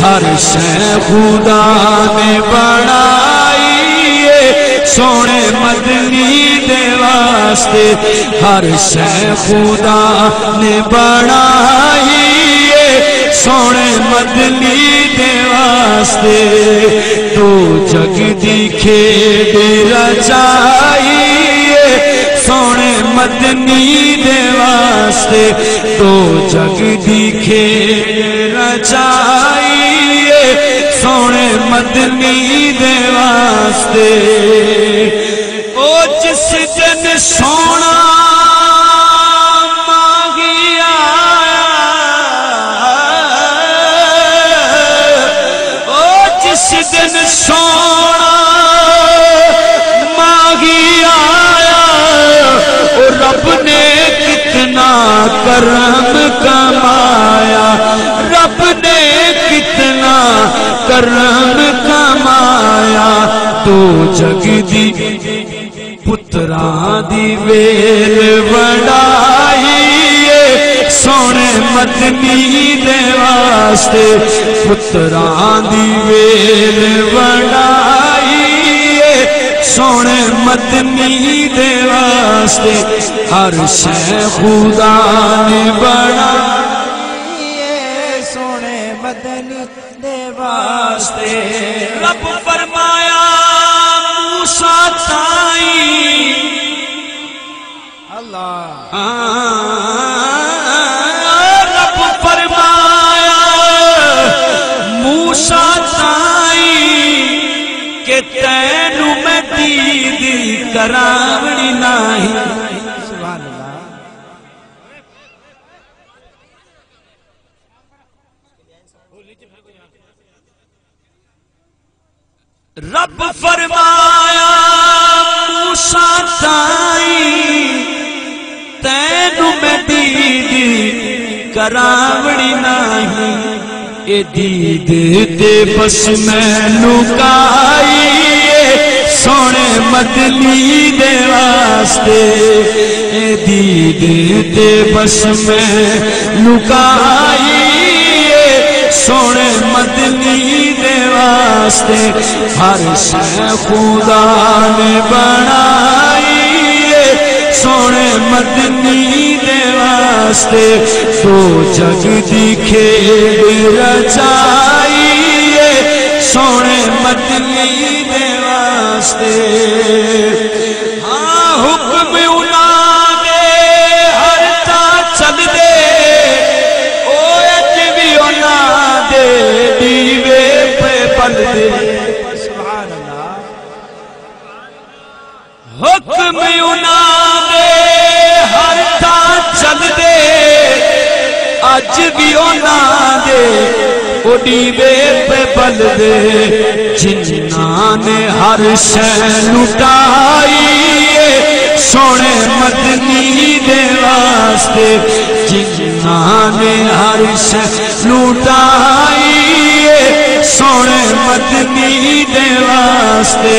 ہر شے خدا نے بنائی ہے سونے مدنی دے واسطے ہر شے خدا نے بنائی ہے سونے مدنی دے واسطے تو جگ دی کھیڈ رچائی ہے سونے مدنی دے واسطے تو جگ دی کھیڈ رچائی ہے سونے مدنی دے واسطے او جس دن سونا مانگی آیا او جس دن سونا مانگی آیا او رب نے کتنا کرم کمایا رب نے کتنا کرم کمایا تو جگ دی پتران دی ویل وڈائی ہے سونے مدنی دے واسطے پتران دی ویل وڈائی ہے سونے مدنی دے واسطے ہر شے خدا نے بنائی ہے سونے مدنی دے واسطے رب فرمایا موسیٰ تائیں اللہ رب فرمایا موسیٰ تائیں کہ تینو میں دید کراوڑی نہیں سبحان اللہ رب فرمایا موسیٰ تائیں تینو میں دید کراوڑی نہیں اے دید دے بس میں لکائی سونے مدنی دے واسطے اے دید دے بس میں لکائی سونے مدنی دے واسطے ہر شے خدا نے بنائی ہے سونے مدنی دے واسطے تو جگ دی کھیڈ رچائی ہے سونے مدنی دے واسطے ہاں حکم انہاں دے ہر تا چل دے دیوے پہ پل دے سبحان اللہ حکم انہاں دے ہر تا چل دے اج بھی انہاں دے او دیوے پہ پل دے جنہاں نے ہر شے لٹائی سونے مدنی دے واسطے جنہاں نے ہر شے لٹائی سونے مدنی دے واسطے